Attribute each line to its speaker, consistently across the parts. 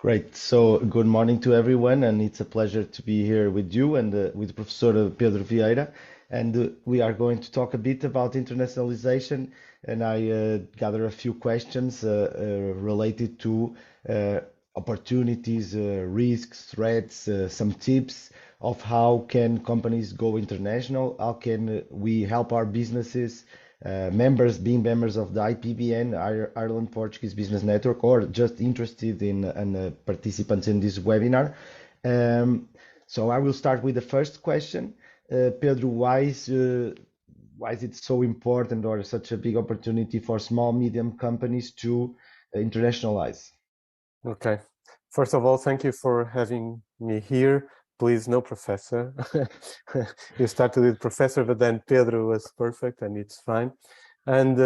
Speaker 1: Great. So, good morning to everyone, and it's a pleasure to be here with you and with Professor Pedro Vieira. And we are going to talk a bit about internationalization. And I gather a few questions related to uh, opportunities, risks, threats, some tips of how can companies go international, how can we help our businesses being members of the IPBN, Ireland Portuguese Business Network, or just interested in participants in this webinar. So I will start with the first question. Pedro, why is it so important or such a big opportunity for small, medium companies to internationalize?
Speaker 2: Okay. First of all, thank you for having me here. Please, no professor. You started with professor, but then Pedro was perfect, and it's fine. And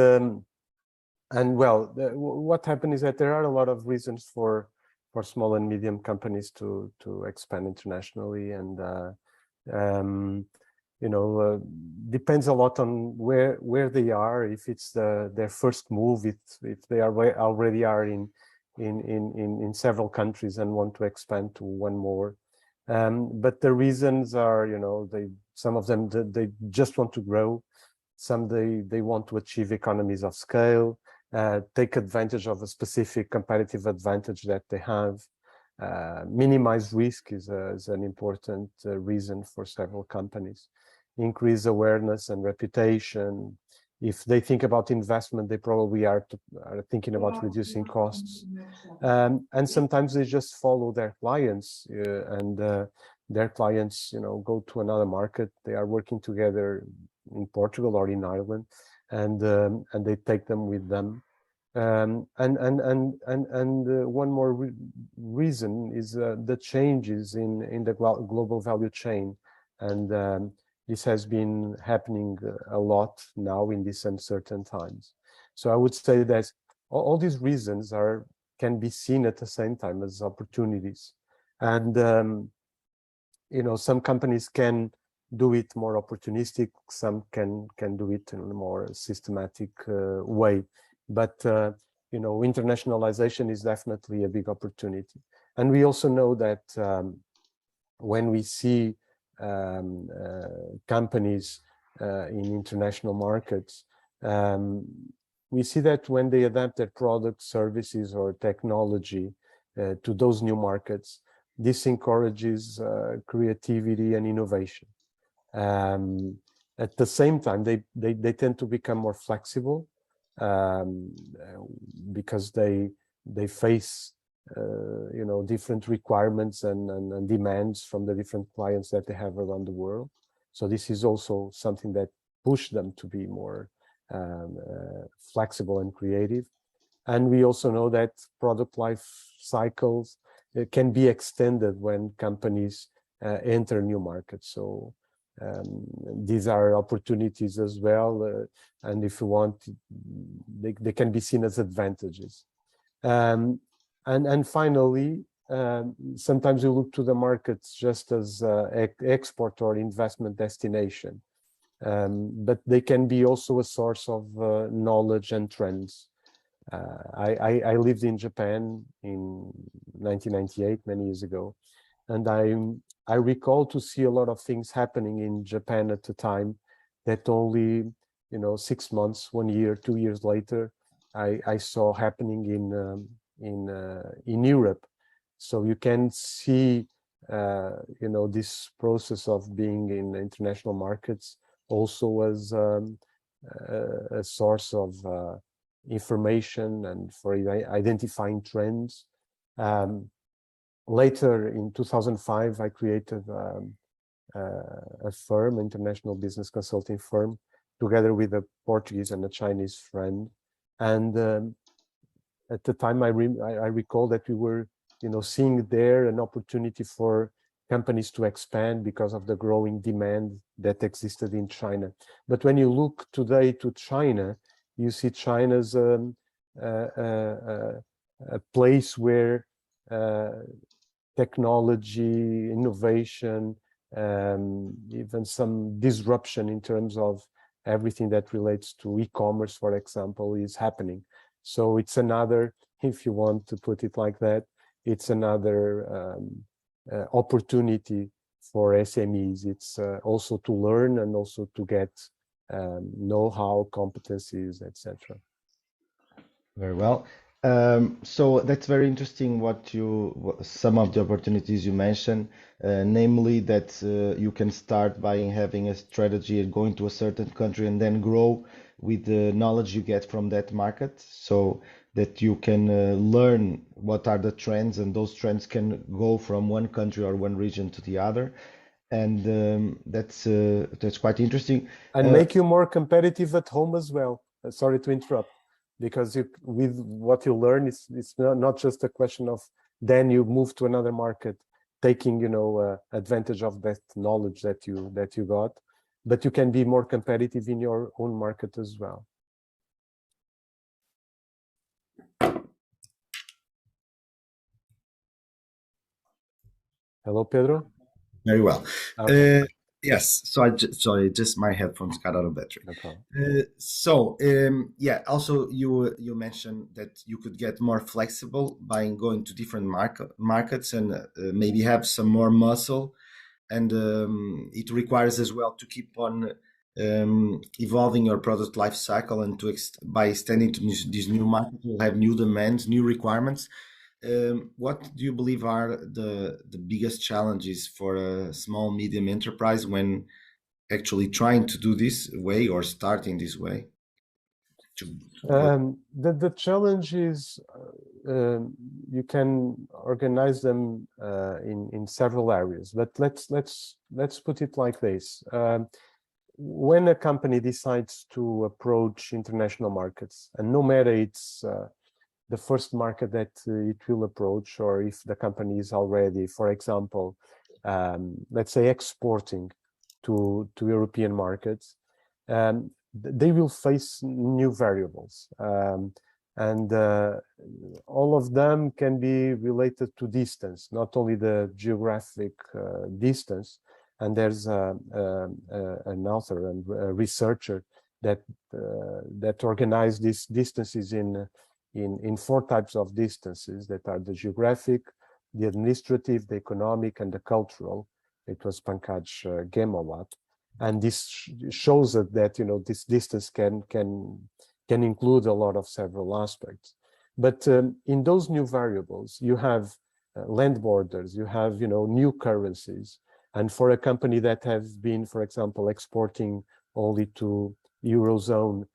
Speaker 2: well, what happened is that there are a lot of reasons for small and medium companies to expand internationally, and depends a lot on where they are. If it's their first move, if they already are in several countries and want to expand to one more. But the reasons are, some of them they just want to grow. Some they want to achieve economies of scale, take advantage of a specific competitive advantage that they have. Minimize risk is an important reason for several companies. Increase awareness and reputation. If they think about investment, they probably are thinking about reducing costs. And sometimes they just follow their clients, and their clients, go to another market. They are working together in Portugal or in Ireland, and they take them with them. And one more reason is the changes in the global value chain, and this has been happening a lot now in these uncertain times. So I would say that all these reasons can be seen at the same time as opportunities, and some companies can do it more opportunistic, some can do it in a more systematic way. But internationalization is definitely a big opportunity. And we also know that when we see companies in international markets, we see that when they adapt their products, services, or technology to those new markets, this encourages creativity and innovation. At the same time, they tend to become more flexible, because they face different requirements and demands from the different clients that they have around the world. So this is also something that pushes them to be more flexible and creative. And we also know that product life cycles can be extended when companies enter new markets. So these are opportunities as well, and if you want, they can be seen as advantages. And finally, sometimes you look to the markets just as export or investment destination, but they can be also a source of knowledge and trends. I lived in Japan in 1998, many years ago, and I recall to see a lot of things happening in Japan at the time that only 6 months, 1 year, 2 years later I saw happening in Europe. So you can see this process of being in international markets also as a source of information and for identifying trends. Later in 2005, I created a firm, international business consulting firm, together with a Portuguese and a Chinese friend. And at the time, I recall that we were, seeing there an opportunity for companies to expand because of the growing demand that existed in China. But when you look today to China, you see China's a place where technology, innovation, even some disruption in terms of everything that relates to e-commerce, for example, is happening. So it's another, if you want to put it like that, it's another opportunity for SMEs. It's also to learn and also to get know-how, competencies, etc.
Speaker 1: Very well. So that's very interesting some of the opportunities you mentioned, namely that you can start by having a strategy and going to a certain country and then grow with the knowledge you get from that market, so that you can learn what are the trends, and those trends can go from one country or one region to the other. And that's quite interesting.
Speaker 2: And make you more competitive at home as well. Sorry to interrupt, because with what you learn, it's not just a question of then you move to another market, taking advantage of that knowledge that you got, but you can be more competitive in your own market as well. Hello, Pedro.
Speaker 3: Very well.
Speaker 2: Okay.
Speaker 3: Yes. So sorry, just my headphones got out of battery.
Speaker 2: No problem.
Speaker 3: Yeah. Also, you mentioned that you could get more flexible by going to different markets and maybe have some more muscle, and it requires as well to keep on evolving your product life cycle, and by extending to these new markets, you'll have new demands, new requirements. What do you believe are the biggest challenges for a small, medium enterprise when actually trying to do this way or starting this way?
Speaker 2: The challenge is you can organize them in several areas, but let's put it like this. When a company decides to approach international markets, and no matter it's the first market that it will approach, or if the company is already, for example, let's say exporting to European markets, they will face new variables. And all of them can be related to distance, not only the geographic distance. And there's an author and a researcher that organized these distances in 4 types of distances, that are the geographic, the administrative, the economic, and the cultural. It was Pankaj Gemawat, and this shows that this distance can include a lot of several aspects. But in those new variables, you have land borders, you have new currencies, and for a company that has been, for example, exporting only to Eurozone,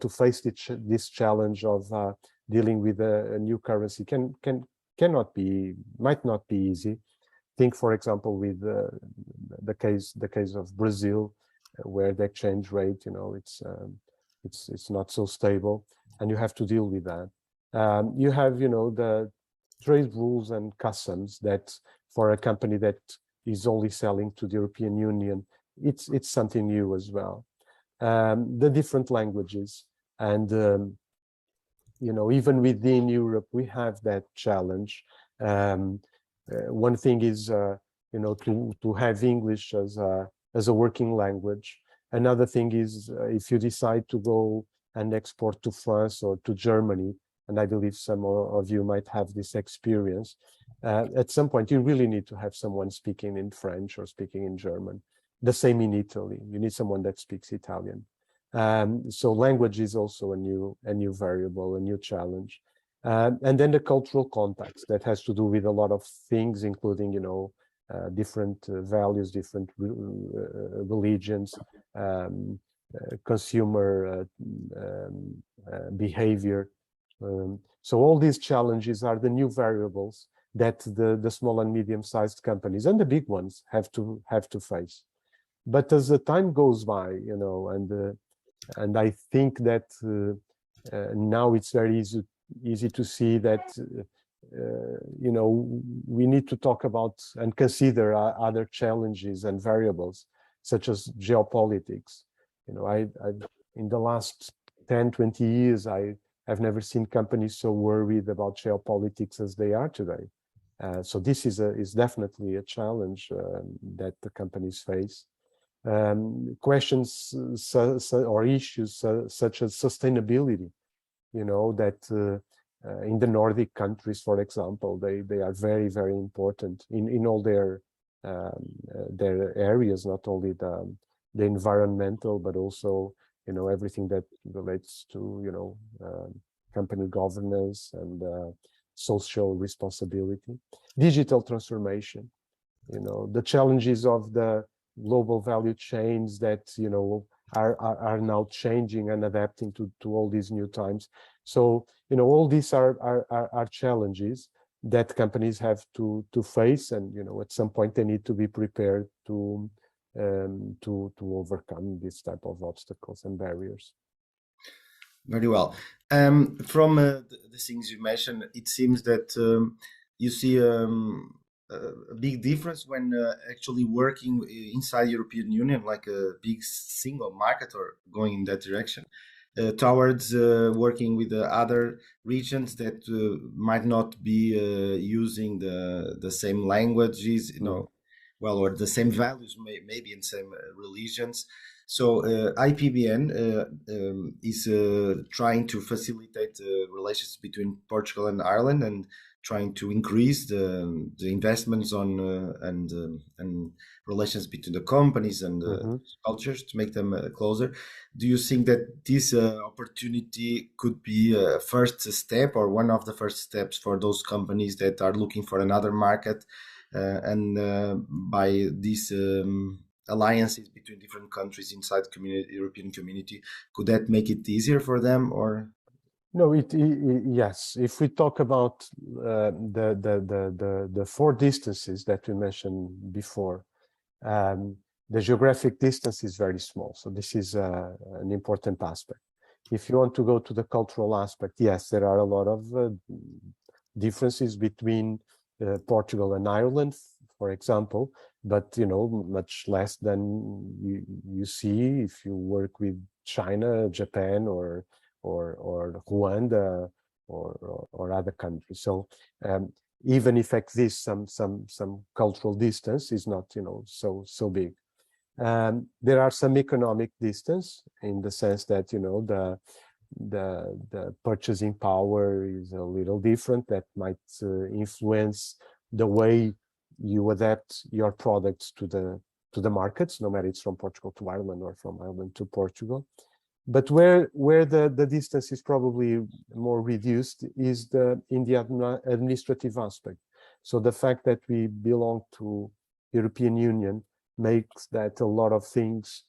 Speaker 2: to face this challenge of dealing with a new currency might not be easy. Think, for example, with the case of Brazil, where the exchange rate, it's not so stable, and you have to deal with that. You have, the trade rules and customs that, for a company that is only selling to the European Union, it's something new as well. The different languages, and even within Europe, we have that challenge. One thing is to have English as a working language. Another thing is if you decide to go and export to France or to Germany, and I believe some of you might have this experience, at some point you really need to have someone speaking in French or speaking in German. The same in Italy. You need someone that speaks Italian. So language is also a new variable, a new challenge. And then the cultural context that has to do with a lot of things, including, different values, different religions, consumer behavior. So all these challenges are the new variables that the small and medium-sized companies and the big ones have to face. But as the time goes by, and I think that now it's very easy to see that we need to talk about and consider other challenges and variables, such as geopolitics. In the last 10-20 years, I've never seen companies so worried about geopolitics as they are today. So this is definitely a challenge that the companies face. Questions or issues such as sustainability, that in the Nordic countries, for example, they are very, very important in all their areas, not only the environmental, but also, you know, everything that relates to, you know, company governance and social responsibility, digital transformation, you know, the challenges of the global value chains that, you know, are now changing and adapting to all these new times. So, you know, all these are challenges that companies have to face, and, you know, at some point they need to be prepared to overcome this type of obstacles and barriers.
Speaker 3: Very well. From the things you mentioned, it seems that you see a big difference when actually working inside European Union, like a big single market, or going in that direction, towards working with the other regions that might not be using the same languages, you know, well, or the same values, maybe in same religions. So IPBN is trying to facilitate relations between Portugal and Ireland, and trying to increase the investments on and relations between the companies and cultures, to make them closer. Do you think that this opportunity could be a first step, or one of the first steps, for those companies that are looking for another market, and by these alliances between different countries inside European community, could that make it easier for them? Or
Speaker 2: no, yes. If we talk about the four distances that we mentioned before, the geographic distance is very small. So this is an important aspect. If you want to go to the cultural aspect, yes, there are a lot of differences between Portugal and Ireland, for example, but, you know, much less than you see if you work with China, Japan, or Rwanda, or other countries. So even if exists some cultural distance, is not, you know, so big. There are some economic distance, in the sense that, you know, the purchasing power is a little different. That might influence the way you adapt your products to the markets, no matter it's from Portugal to Ireland or from Ireland to Portugal. But where the distance is probably more reduced is in the administrative aspect. So the fact that we belong to European Union makes that a lot of things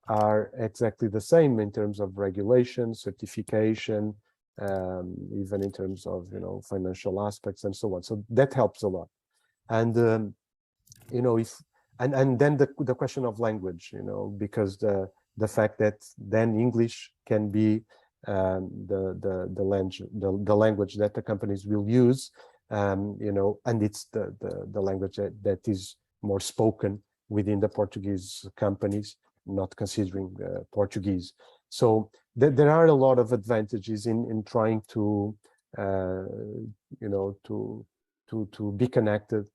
Speaker 2: are exactly the same in terms of regulation, certification, even in terms of, you know, financial aspects and so on. So that helps a lot. And you know, and then the question of language, you know, because the fact that then English can be the language that the companies will use, you know, and it's the language that is more spoken within the Portuguese companies, not considering Portuguese. So there are a lot of advantages in trying to, you know, to be connected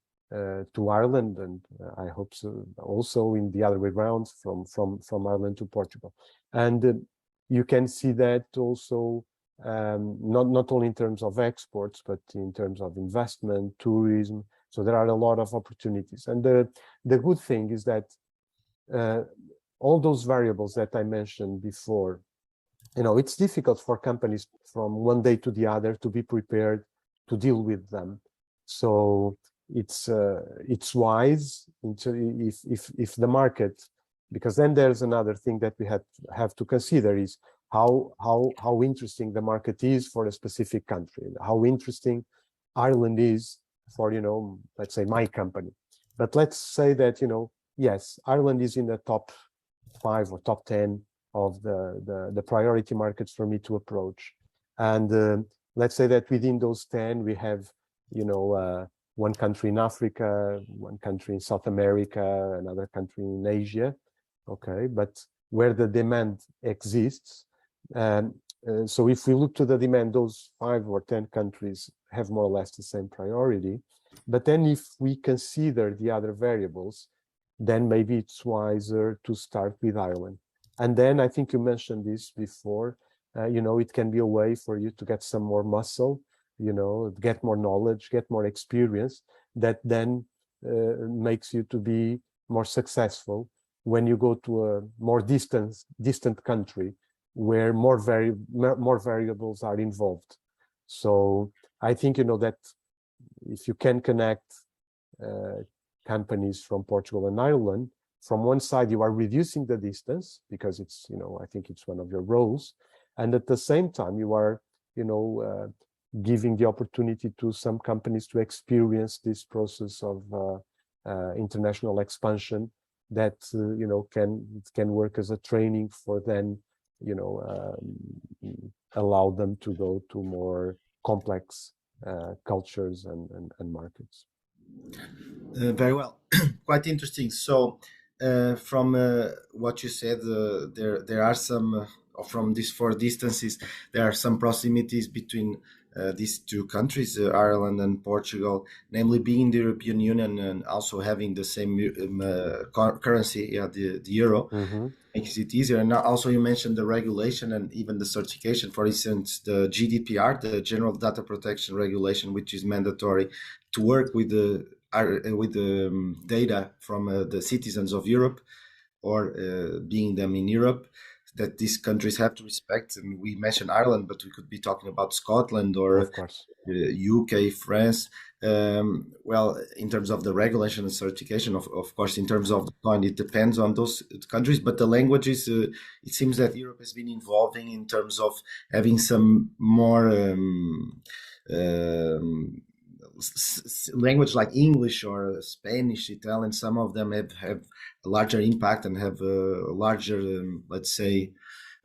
Speaker 2: to Ireland, and I hope so also in the other way around, from Ireland to Portugal. And you can see that also not only in terms of exports, but in terms of investment, tourism. So there are a lot of opportunities. And the good thing is that all those variables that I mentioned before, you know, it's difficult for companies from one day to the other to be prepared to deal with them. So it's wise if the market, because then there's another thing that we have to consider, is how interesting the market is for a specific country, how interesting Ireland is for, you know, let's say my company. But let's say that, you know, yes, Ireland is in the top 5 or top 10 of the priority markets for me to approach. And let's say that within those 10 we have, you know, one country in Africa, one country in South America, another country in Asia, okay, but where the demand exists. So if we look to the demand, those 5 or 10 countries have more or less the same priority. But then if we consider the other variables, then maybe it's wiser to start with Ireland. And then I think you mentioned this before, you know, it can be a way for you to get some more muscle get more knowledge, get more experience, that then makes you to be more successful when you go to a more distant country where more variables are involved. So I think, that if you can connect companies from Portugal and Ireland, from one side, you are reducing the distance because it's, I think it's one of your roles. And at the same time, you are, giving the opportunity to some companies to experience this process of international expansion that, can work as a training for them, allow them to go to more complex cultures and markets.
Speaker 3: Very well. Quite interesting. So, from what you said, there are some from these four distances. There are some proximities between these two countries, Ireland and Portugal, namely being in the European Union and also having the same currency, the euro.
Speaker 2: Mm-hmm.
Speaker 3: Makes it easier. And also you mentioned the regulation and even the certification. For instance, the GDPR, the General Data Protection Regulation, which is mandatory to work with the data from the citizens of Europe or being them in Europe, that these countries have to respect. And we mentioned Ireland, but we could be talking about Scotland or
Speaker 2: Of course.
Speaker 3: UK, France. Well, in terms of the regulation and certification, of course, in terms of the point, it depends on those countries. But the languages, it seems that Europe has been evolving in terms of having some more language like English or Spanish, Italian. Some of them have a larger impact and have a larger, let's say,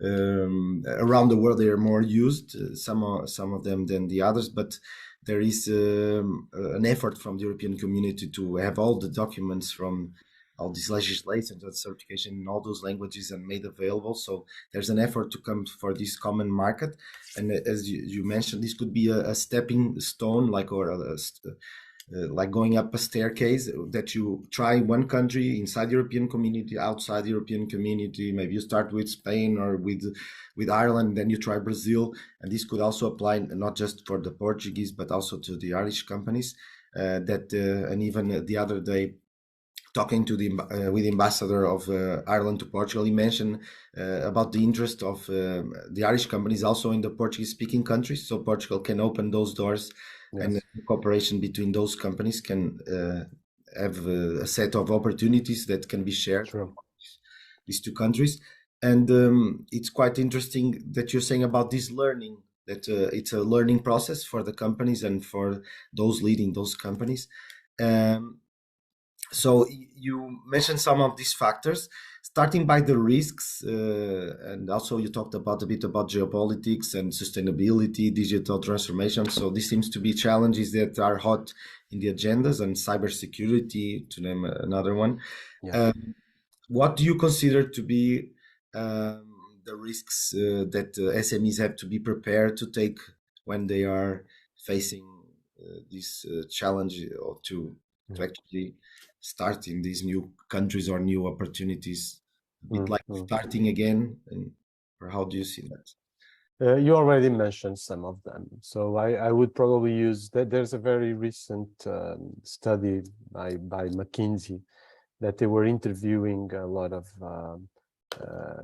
Speaker 3: around the world they are more used. Some of them than the others, but there is an effort from the European community to have all the documents from all these legislations and certification in all those languages and made available. So there's an effort to come for this common market. And as you mentioned, this could be a stepping stone, like going up a staircase, that you try one country inside European community, outside European community. Maybe you start with Spain or with Ireland, then you try Brazil. And this could also apply not just for the Portuguese, but also to the Irish companies. And even the other day, talking to with the ambassador of Ireland to Portugal, he mentioned about the interest of the Irish companies also in the Portuguese-speaking countries. So Portugal can open those doors. Yes. And the cooperation between those companies can have a set of opportunities that can be shared.
Speaker 2: Sure.
Speaker 3: These two countries. And it's quite interesting that you're saying about this learning, that it's a learning process for the companies and for those leading those companies. So you mentioned some of these factors, starting by the risks, and also you talked a bit about geopolitics and sustainability, digital transformation. So this seems to be challenges that are hot in the agendas, and cybersecurity, to name another one.
Speaker 2: Yeah.
Speaker 3: What do you consider to be the risks that SMEs have to be prepared to take when they are facing this challenge or to actually start in these new countries or new opportunities, a bit like starting again? Or how do you see that?
Speaker 2: You already mentioned some of them. So I would probably use that. There's a very recent study by McKinsey that they were interviewing a lot of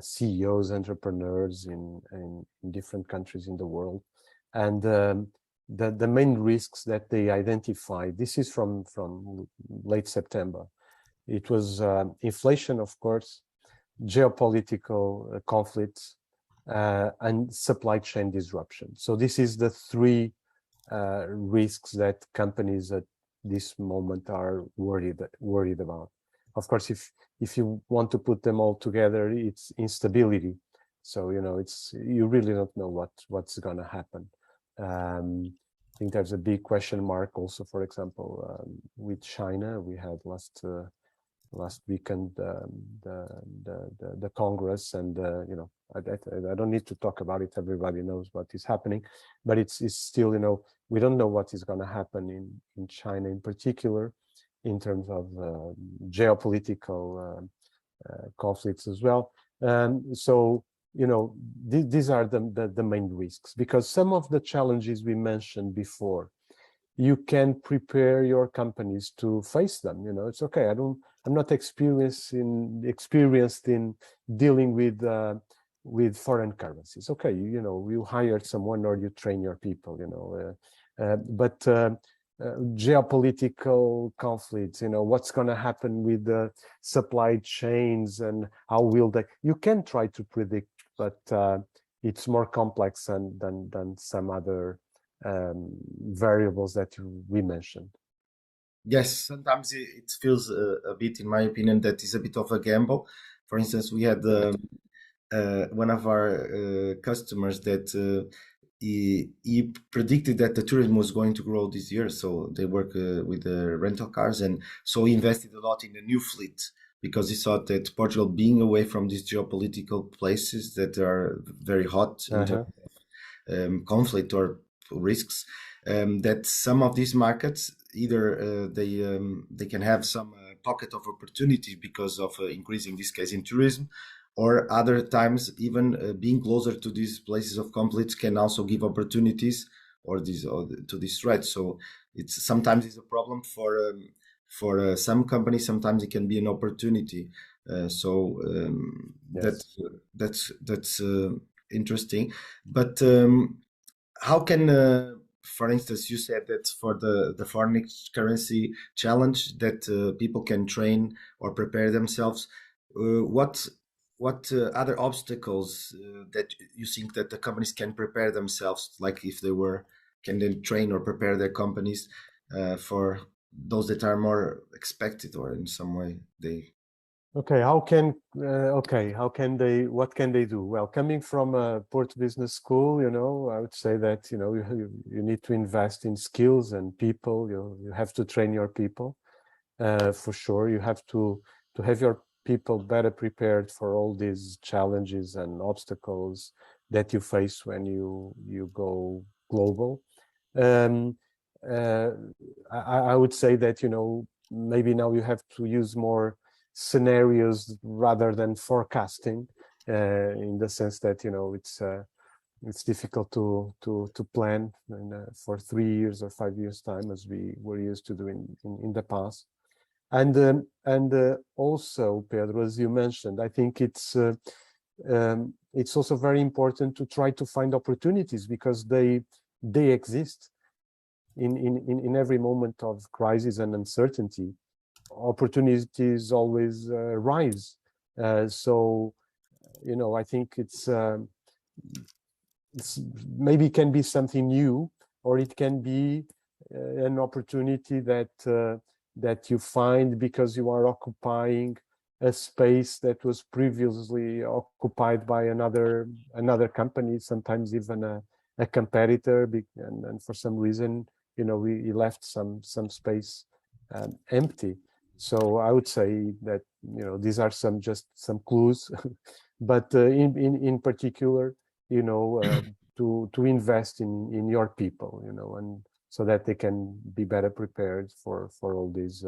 Speaker 2: CEOs, entrepreneurs in different countries in the world. And the main risks that they identified, this is from late September. It was inflation, of course, geopolitical conflicts, and supply chain disruption. So this is the three risks that companies at this moment are worried about. Of course, if you want to put them all together, it's instability. So you really don't know what's going to happen. I think there's a big question mark also, for example, with China. We had last weekend the Congress, and I don't need to talk about it. Everybody knows what is happening, but it's still, we don't know what is going to happen in China in particular, in terms of geopolitical conflicts as well. So these are the main risks, because some of the challenges we mentioned before, you can prepare your companies to face them. It's okay. I'm not experienced in dealing with foreign currencies. Okay, you hired someone or you train your people. But geopolitical conflicts, what's going to happen with the supply chains and how will they? You can try to predict, but it's more complex than some other variables that we mentioned.
Speaker 3: Yes, sometimes it feels a bit, in my opinion, that is a bit of a gamble. For instance, we had one of our customers that he predicted that the tourism was going to grow this year. So they work with the rental cars, and so he invested a lot in a new fleet because he thought that Portugal, being away from these geopolitical places that are very hot in terms of conflict or risks, that some of these markets either they can have some pocket of opportunity because of increasing, in this case, in tourism, or other times even being closer to these places of conflicts can also give opportunities or to this threat. So it's sometimes a problem for some companies. Sometimes it can be an opportunity.
Speaker 2: Yes.
Speaker 3: That's interesting. But how can for instance, you said that for the foreign currency challenge that people can train or prepare themselves. What other obstacles that you think that the companies can prepare themselves, like if can they train or prepare their companies for those that are more expected or in some way they...
Speaker 2: Okay, what can they do? Well, coming from a Porto Business School, I would say that, you need to invest in skills and people. You have to train your people, for sure. You have to have your people better prepared for all these challenges and obstacles that you face when you go global. I would say that, maybe now you have to use more scenarios rather than forecasting, in the sense that it's difficult to plan for 3 years or 5 years time, as we were used to do in the past. And also, Pedro, as you mentioned, I think it's also very important to try to find opportunities, because they exist in every moment of crisis and uncertainty. Opportunities always rise. So I think it's maybe can be something new, or it can be an opportunity that you find because you are occupying a space that was previously occupied by another company, sometimes even a competitor, and for some reason we left some space empty. So I would say that these are just some clues, but in particular, to invest in your people, and so that they can be better prepared for all these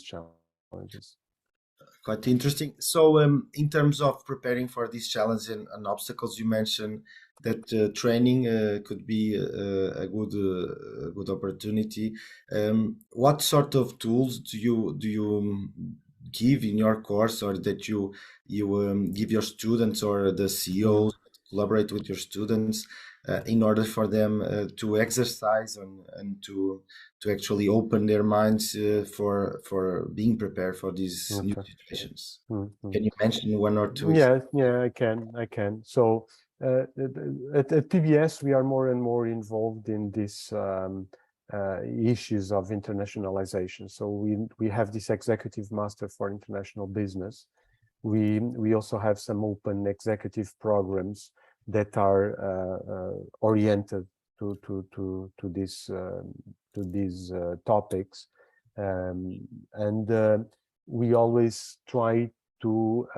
Speaker 2: challenges.
Speaker 3: Quite interesting. So, in terms of preparing for these challenges and obstacles, you mentioned that training could be a good opportunity. What sort of tools do you give in your course, or that you give your students or the CEOs collaborate with your students in order for them to exercise and to actually open their minds for being prepared for these new situations? Can you mention one or two?
Speaker 2: Yeah, I can. So at PBS, we are more and more involved in these issues of internationalization. So we have this executive master for international business. We also have some open executive programs that are oriented to these topics, and we always try to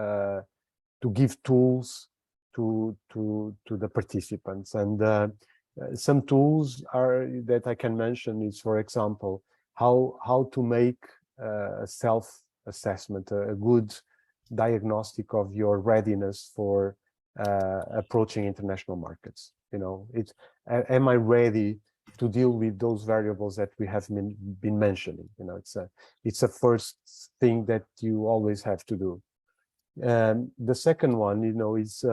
Speaker 2: give tools to the participants. And some tools that I can mention is, for example, how to make a self-assessment, a good diagnostic of your readiness for approaching international markets. You know, am I ready to deal with those variables that we have been mentioning? You know, it's a first thing that you always have to do. The second one, you know, is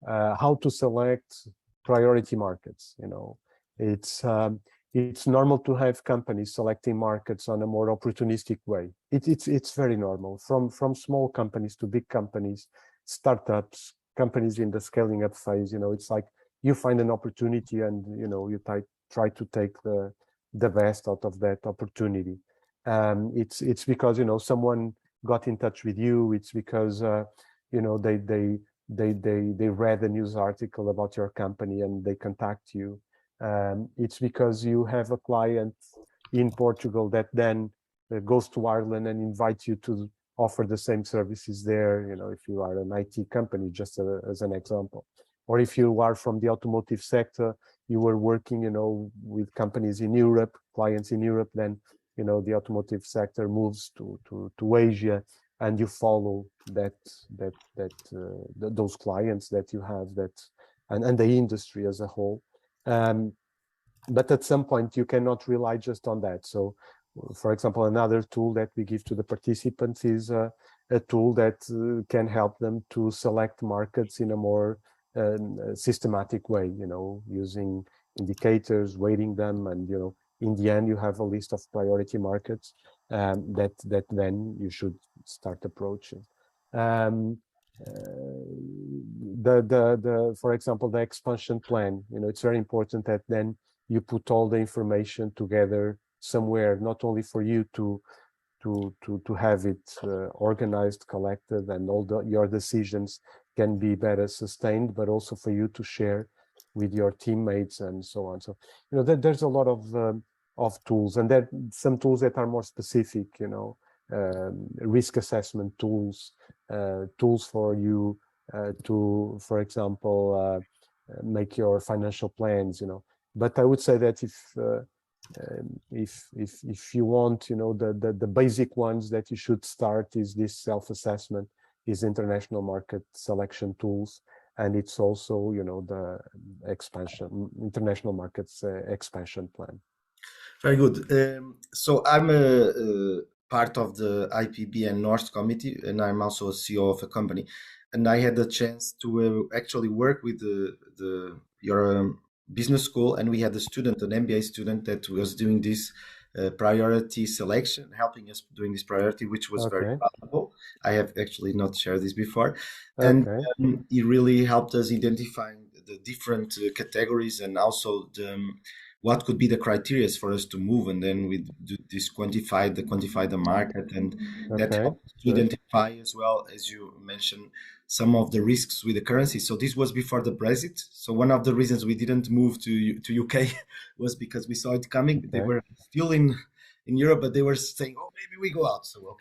Speaker 2: how to select priority markets. You know, it's normal to have companies selecting markets on a more opportunistic way. It's very normal, from small companies to big companies, startups, companies in the scaling up phase. You know, it's like you find an opportunity and, you know, you try to take the best out of that opportunity. It's because, you know, someone got in touch with you. It's because you know, they read a news article about your company and they contact you. It's because you have a client in Portugal that then goes to Ireland and invites you to offer the same services there. You know, if you are an IT company, just as an example, or if you are from the automotive sector, you were working, you know, with companies in Europe, clients in Europe, then, you know, the automotive sector moves to Asia, and you follow those clients that you have, and the industry as a whole. But at some point you cannot rely just on that. So, for example, another tool that we give to the participants is a tool that can help them to select markets in a more systematic way, you know, using indicators, weighting them, and, you know, in the end you have a list of priority markets that then you should start approaching. For example, the expansion plan, you know, it's very important that then you put all the information together somewhere, not only for you to have it organized, collected, and all your decisions can be better sustained, but also for you to share with your teammates and so on. So, you know, there's a lot of tools, and there some tools that are more specific, you know, risk assessment tools, tools for you to, for example, make your financial plans, you know. But I would say that if you want, you know, the basic ones that you should start is this self-assessment, is international market selection tools, and it's also, you know, the international markets expansion plan.
Speaker 3: Very good. So I'm a part of the IPBN North Committee, and I'm also a CEO of a company. And I had the chance to actually work with your business school, and we had a student, an MBA student, that was doing this priority selection, helping us doing this priority, which was very valuable. I have actually not shared this before. And he really helped us identifying the different categories, and also what could be the criteria for us to move, and then we do this quantify the market, and that helps to identify, as well as you mentioned, some of the risks with the currency. So this was before the Brexit. So one of the reasons we didn't move to UK was because we saw it coming. They were still in Europe, but they were saying, oh, maybe we go out. So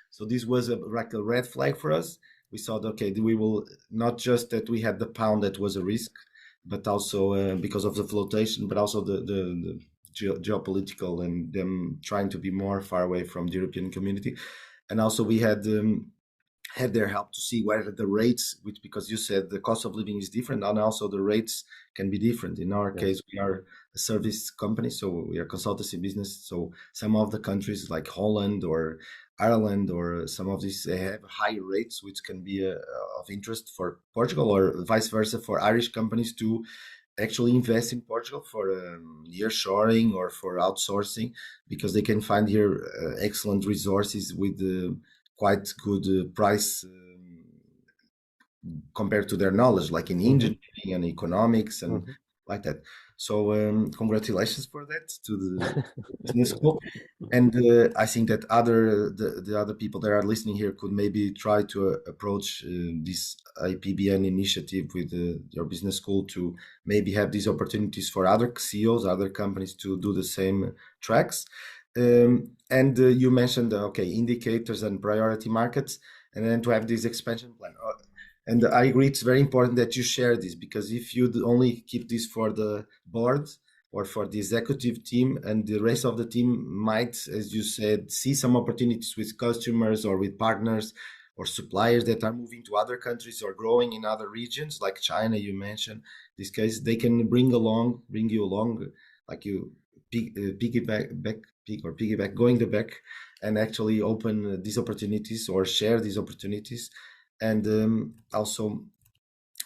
Speaker 3: so this was like a red flag for us. We thought, okay, we will not just that we had the pound that was a risk, but also because of the flotation, but also the geopolitical, and them trying to be more far away from the European community. And also we had their help to see where the rates, which, because you said the cost of living is different, and also the rates can be different. In our case, we are a service company, so we are consultancy business. So some of the countries like Holland or Ireland or some of these, they have high rates, which can be of interest for Portugal, or vice versa for Irish companies to actually invest in Portugal for nearshoring or for outsourcing, because they can find here excellent resources with quite good price compared to their knowledge, like in engineering and economics and like that. So congratulations for that to the business school. And I think that the other people that are listening here could maybe try to approach this IPBN initiative with your business school, to maybe have these opportunities for other CEOs, other companies, to do the same tracks. And you mentioned, indicators and priority markets, and then to have this expansion plan. And I agree, it's very important that you share this, because if you only keep this for the board or for the executive team, and the rest of the team might, as you said, see some opportunities with customers or with partners, or suppliers that are moving to other countries or growing in other regions, like China, you mentioned. In this case, they can bring you along, like you piggyback, going the back, and actually open these opportunities or share these opportunities. And also,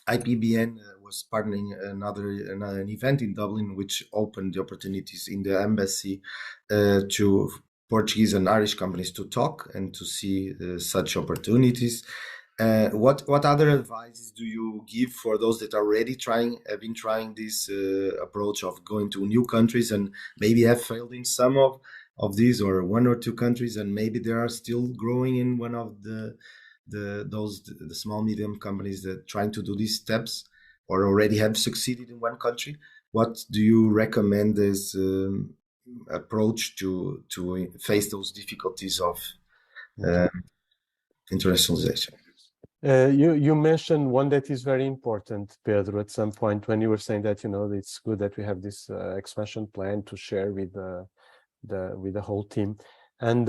Speaker 3: IPBN was partnering an event in Dublin, which opened the opportunities in the embassy to Portuguese and Irish companies to talk and to see such opportunities. What other advices do you give for those that are already have been trying this approach of going to new countries and maybe have failed in some of these, or one or two countries, and maybe they are still growing in one of the small medium companies that trying to do these steps or already have succeeded in one country? What do you recommend as approach to face those difficulties of internationalization?
Speaker 2: You mentioned one that is very important, Pedro, at some point when you were saying that, it's good that we have this expansion plan to share with the whole team. And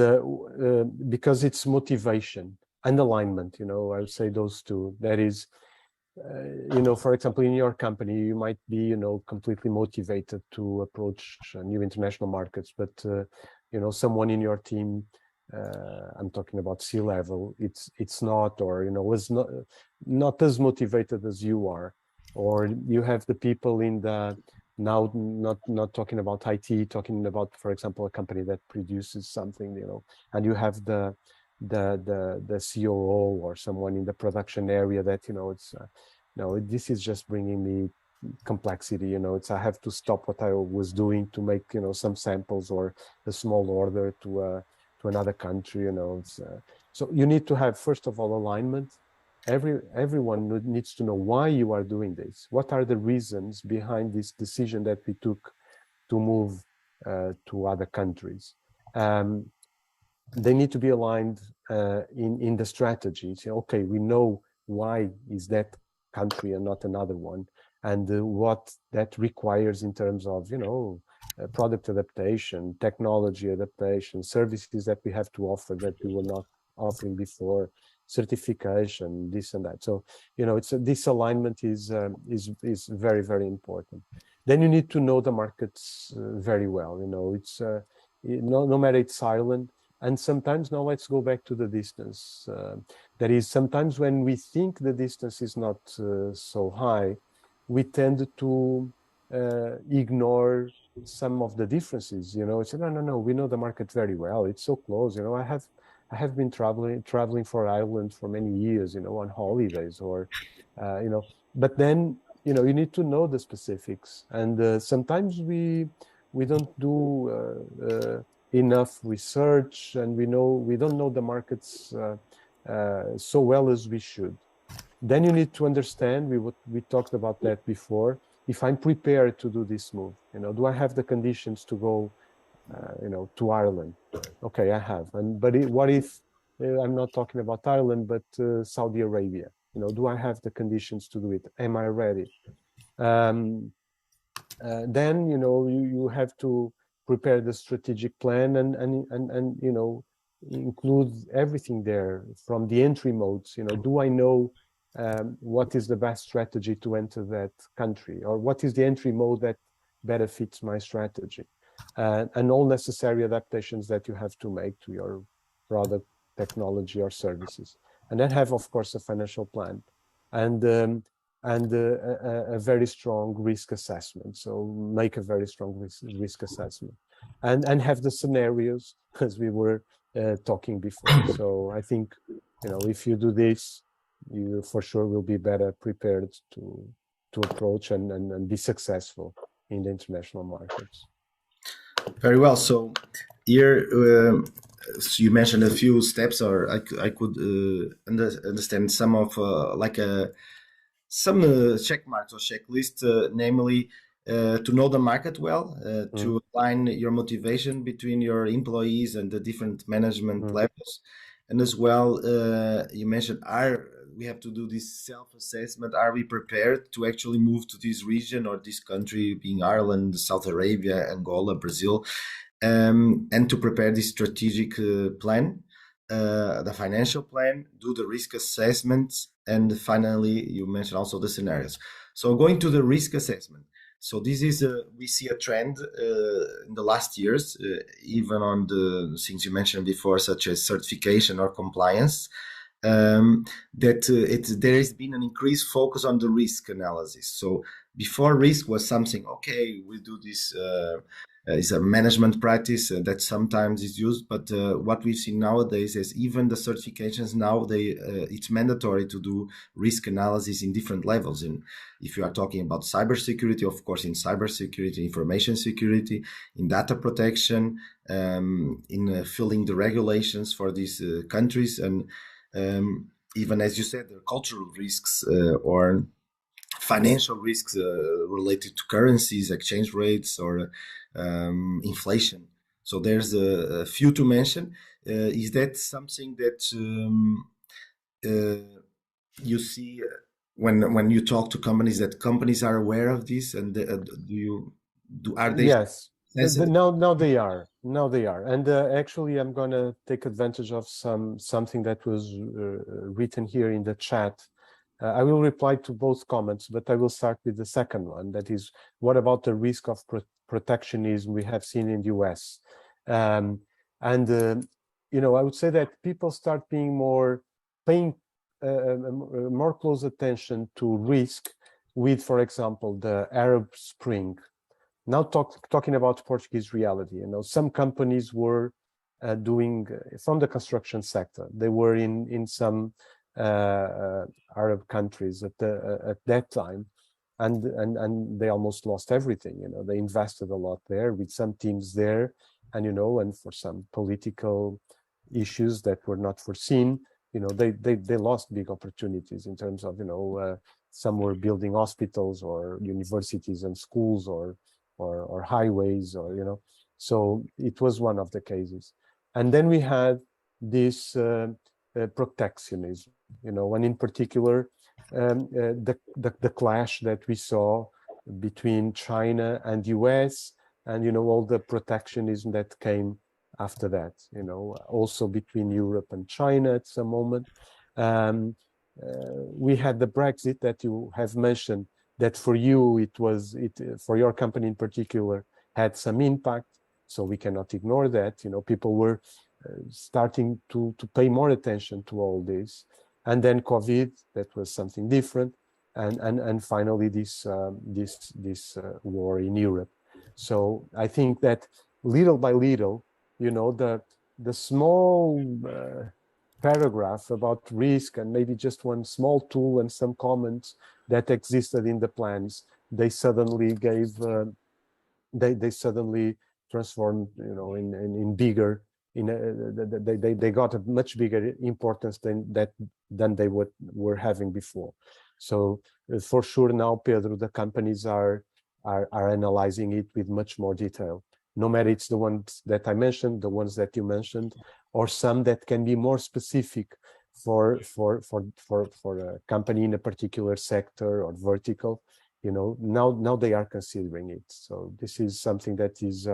Speaker 2: because it's motivation and alignment, I would say those two. That is, for example, in your company, you might be, completely motivated to approach new international markets, but, someone in your team, I'm talking about C-level, it's not, or, was not as motivated as you are, or you have the people in the, now not talking about IT, talking about, for example, a company that produces something, and you have the COO or someone in the production area that, it's, no, this is just bringing me complexity, it's, I have to stop what I was doing to make, some samples or a small order to another country, it's, so you need to have, first of all, alignment. Everyone needs to know why you are doing this. What are the reasons behind this decision that we took to move to other countries? They need to be aligned in the strategy. Say, okay, we know why is that country and not another one, and what that requires in terms of, product adaptation, technology adaptation, services that we have to offer that we were not offering before, certification, this and that. So, it's this alignment is very, very important. Then you need to know the markets very well. It's no matter it's Ireland. And sometimes, now let's go back to the distance. That is, sometimes when we think the distance is not so high, we tend to ignore some of the differences. It's no, we know the market very well. It's so close. I have been traveling for Ireland for many years. On holidays or, But then, you need to know the specifics, and sometimes we don't do enough research, and we don't know the markets so well as we should. Then you need to understand, we talked about that before, if I'm prepared to do this move, do I have the conditions to go, to Ireland? Okay, I have. But what if I'm not talking about Ireland, but Saudi Arabia? Do I have the conditions to do it? Am I ready? Then, you have to prepare the strategic plan and include everything there from the entry modes. Do I know what is the best strategy to enter that country, or what is the entry mode that better fits my strategy, and all necessary adaptations that you have to make to your product, technology, or services. And then have, of course, a financial plan and a very strong risk assessment. So make a very strong risk assessment, and have the scenarios as we were talking before. So I think, if you do this, you for sure will be better prepared to approach and be successful in the international markets.
Speaker 3: Very well. So here, so you mentioned a few steps, or I could understand some of some check marks or checklist, namely to know the market well, to align your motivation between your employees and the different management levels, and as well, you mentioned we have to do this self-assessment. Are we prepared to actually move to this region or this country, being Ireland, Saudi Arabia, Angola, Brazil, and to prepare this strategic plan? the financial plan, do the risk assessment, and finally, you mentioned also the scenarios. So going to the risk assessment. So this is we see a trend in the last years, even on the things you mentioned before, such as certification or compliance, that there has been an increased focus on the risk analysis. So before, risk was something, okay, we do this. It's a management practice that sometimes is used, but what we've seen nowadays is even the certifications now it's mandatory to do risk analysis in different levels. And if you are talking about cybersecurity, of course, in cybersecurity, information security, in data protection, in filling the regulations for these countries, and even as you said, the cultural risks or financial risks related to currencies, exchange rates, or inflation. So there's a few to mention. Is that something that you see when you talk to companies, that companies are aware of this, and are they?
Speaker 2: Yes, now they are. Now they are. And actually, I'm going to take advantage of something that was written here in the chat. I will reply to both comments, but I will start with the second one. That is, what about the risk of protectionism we have seen in the US? You know, I would say that people start paying more close attention to risk with, for example, the Arab Spring. Now talking about Portuguese reality, you know, some companies were doing from the construction sector. They were in some Arab countries at that time, and they almost lost everything. You know, they invested a lot there with some teams there, and you know, and for some political issues that were not foreseen, you know, they lost big opportunities in terms of, you know, some were building hospitals or universities and schools or highways, or you know, so it was one of the cases. And then we had this protectionism, you know, and in particular the clash that we saw between China and US, and you know, all the protectionism that came after that, you know, also between Europe and China at some moment. We had the Brexit that you have mentioned, that for you for your company in particular had some impact, so we cannot ignore that. You know, people were starting to pay more attention to all this, and then COVID, that was something different, and finally this war in Europe. So I think that little by little, you know, the small paragraph about risk, and maybe just one small tool and some comments that existed in the plans, they suddenly gave they suddenly transformed, you know, in bigger, they got a much bigger importance than they were having before. So for sure now, Pedro, the companies are analyzing it with much more detail, no matter it's the ones that I mentioned, the ones that you mentioned, or some that can be more specific for a company in a particular sector or vertical. You know, now they are considering it. So this is something that is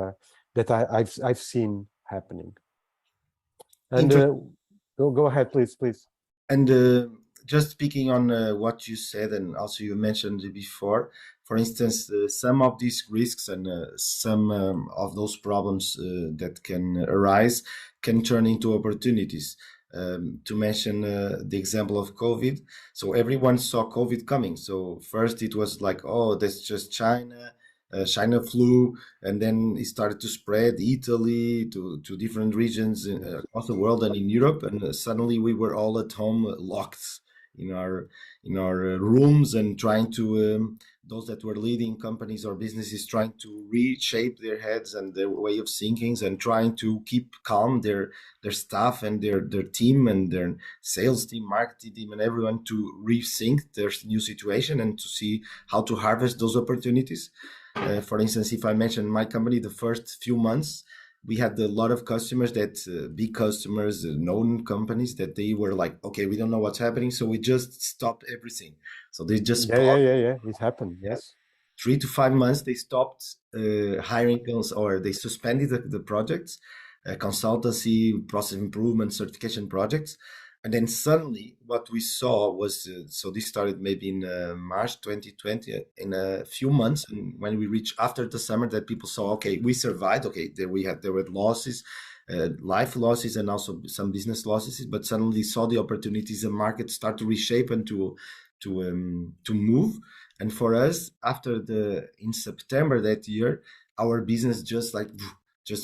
Speaker 2: that I've seen happening. And go ahead, please.
Speaker 3: And just speaking on what you said, and also you mentioned before, for instance, some of these risks and some of those problems that can arise can turn into opportunities. To mention the example of COVID. So everyone saw COVID coming. So first it was like, oh, that's just China flu, and then it started to spread Italy to different regions across the world and in Europe, and suddenly we were all at home, locked in our rooms, and trying to those that were leading companies or businesses trying to reshape their heads and their way of thinking, and trying to keep calm their staff and their team and their sales team, marketing team, and everyone to rethink their new situation and to see how to harvest those opportunities. For instance, if I mention my company, the first few months, we had a lot of customers that big customers, known companies, that they were like, okay, we don't know what's happening, so we just stopped everything. So they just
Speaker 2: yeah, it happened. Yes,
Speaker 3: 3 to 5 months they stopped hiring us, or they suspended the projects. consultancy, process improvement, certification projects. And then suddenly what we saw was, so this started maybe in March 2020, in a few months. And when we reached after the summer, that people saw, okay, we survived. Okay, there were losses, life losses, and also some business losses. But suddenly saw the opportunities, the market start to reshape and to move. And for us, in September that year, our business just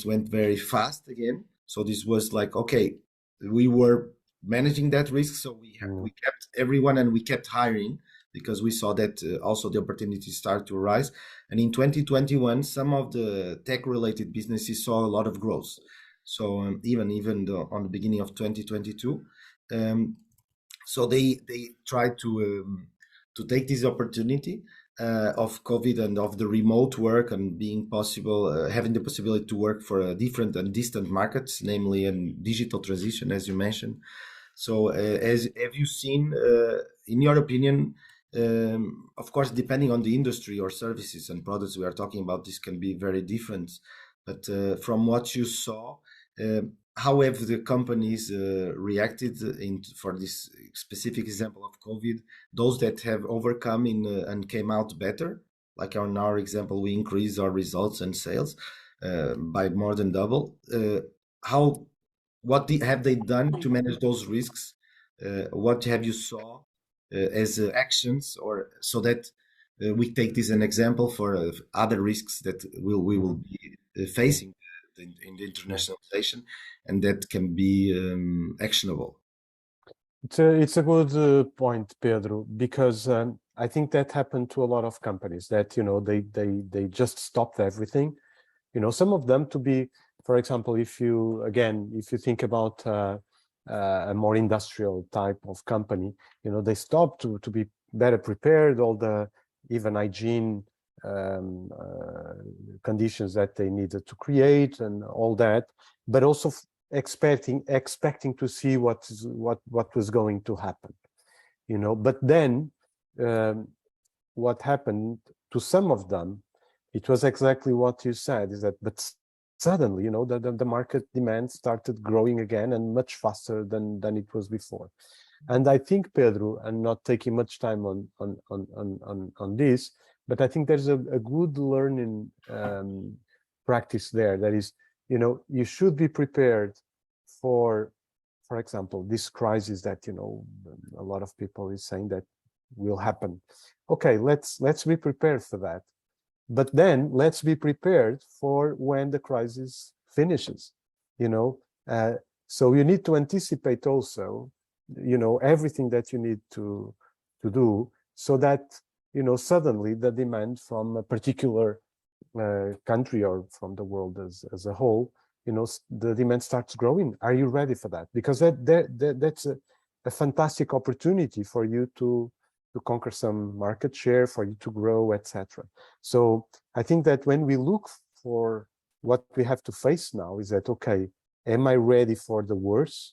Speaker 3: went very fast again. So this was like, okay, we were managing that risk, so we kept everyone, and we kept hiring because we saw that also the opportunities start to rise. And in 2021, some of the tech related businesses saw a lot of growth. So even on the beginning of 2022, so they tried to take this opportunity of COVID and of the remote work and being possible, having the possibility to work for different and distant markets, namely in digital transition, as you mentioned. So, have you seen, in your opinion, of course, depending on the industry or services and products we are talking about, this can be very different. But from what you saw, how have the companies reacted for this specific example of COVID? Those that have overcome and came out better, like in our example, we increased our results and sales by more than double. What have they done to manage those risks? What have you saw as actions, or so that we take this an example for other risks that we will be facing in the internationalization, and that can be actionable?
Speaker 2: It's a good point, Pedro, because I think that happened to a lot of companies that, they just stopped everything. Some of them for example, if you think about a more industrial type of company, they stopped to be better prepared, all the even hygiene conditions that they needed to create and all that, but also expecting to see what was going to happen, But then what happened to some of them, it was exactly what you said, is that suddenly, the market demand started growing again, and much faster than it was before. And I think, Pedro, I'm not taking much time on this, but I think there's a good learning practice there. That is, you should be prepared for example, this crisis that, a lot of people is saying that will happen. Okay, let's be prepared for that. But then let's be prepared for when the crisis finishes, so you need to anticipate also, everything that you need to do, so that, suddenly the demand from a particular country or from the world as a whole, the demand starts growing. Are you ready for that? Because that's a fantastic opportunity for you to conquer some market share, for you to grow, etc. So I think that when we look for what we have to face now, is that, okay, am I ready for the worst?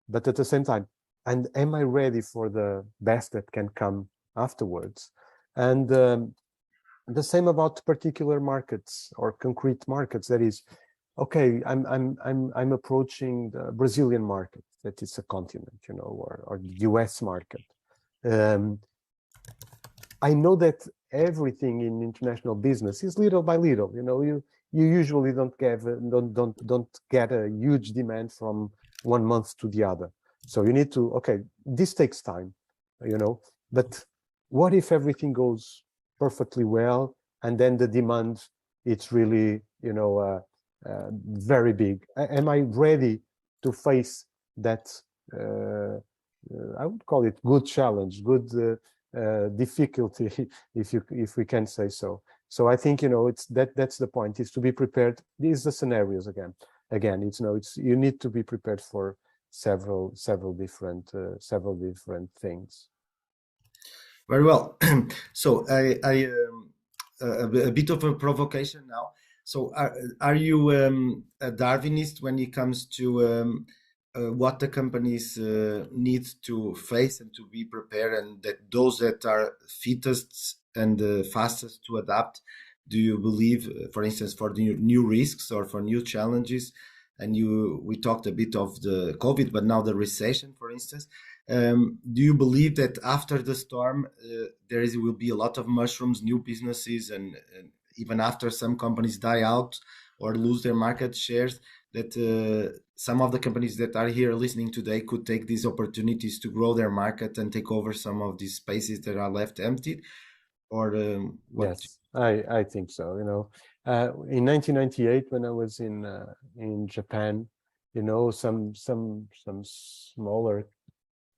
Speaker 2: But at the same time, and am I ready for the best that can come afterwards? And the same about particular markets or concrete markets. That is, okay, I'm approaching the Brazilian market, that is a continent, or the US market. I know that everything in international business is little by little. You usually don't get a huge demand from one month to the other. So you need to, okay, this takes time, But what if everything goes perfectly well, and then the demand, it's really, very big? Am I ready to face that? I would call it good challenge, good difficulty, if we can say so. So I think, it's that's the point, is to be prepared. These are scenarios again. It's you need to be prepared for several different things.
Speaker 3: Very well. So I a bit of a provocation now. So are you a Darwinist when it comes to what the companies need to face and to be prepared, and that those that are fittest and fastest to adapt? Do you believe, for instance, for the new risks or for new challenges, and we talked a bit of the COVID, but now the recession, for instance. Do you believe that after the storm, will be a lot of mushrooms, new businesses, and even after some companies die out or lose their market shares, that some of the companies that are here listening today could take these opportunities to grow their market and take over some of these spaces that are left empty? Or what?
Speaker 2: Yes, I think so. In 1998, when I was in Japan, some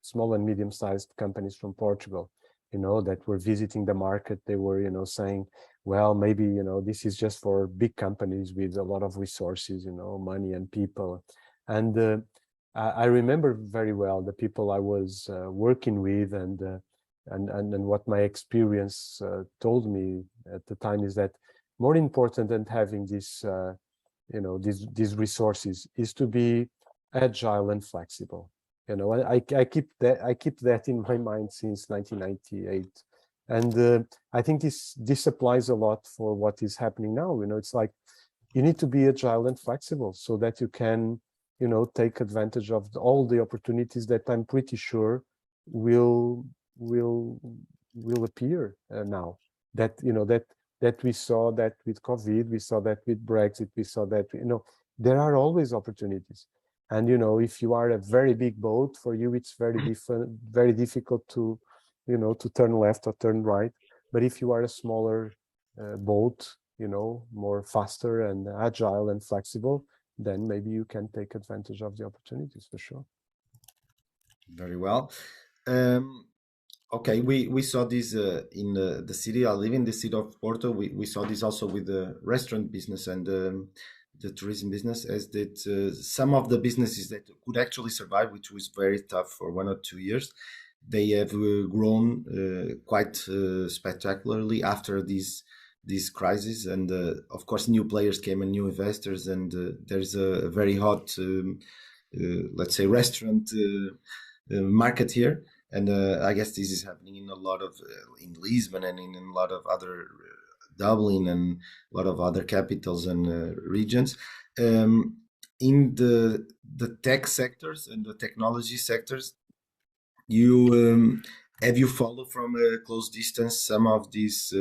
Speaker 2: small and medium-sized companies from Portugal, that were visiting the market, they were, saying, well, maybe, this is just for big companies with a lot of resources, money and people. And I remember very well the people I was working with, and what my experience told me at the time is that more important than having these resources is to be agile and flexible. I keep that in my mind since 1998, and I think this applies a lot for what is happening now. It's like you need to be agile and flexible so that you can take advantage of all the opportunities that I'm pretty sure will appear now. That we saw that with COVID, we saw that with Brexit, we saw that there are always opportunities. And if you are a very big boat, for you it's very difficult to to turn left or turn right. But if you are a smaller boat, more faster and agile and flexible, then maybe you can take advantage of the opportunities for sure.
Speaker 3: Very well. Okay, we saw this in the city. I live in the city of Porto. We saw this also with the restaurant business and the tourism business, as that some of the businesses that could actually survive, which was very tough for 1 or 2 years, they have grown quite spectacularly after this crisis. And of course, new players came and new investors, and there's a very hot, let's say, restaurant market here. And I guess this is happening in a lot of in Lisbon and in a lot of other Dublin and a lot of other capitals and regions. In the tech sectors and the technology sectors, have you followed from a close distance some of these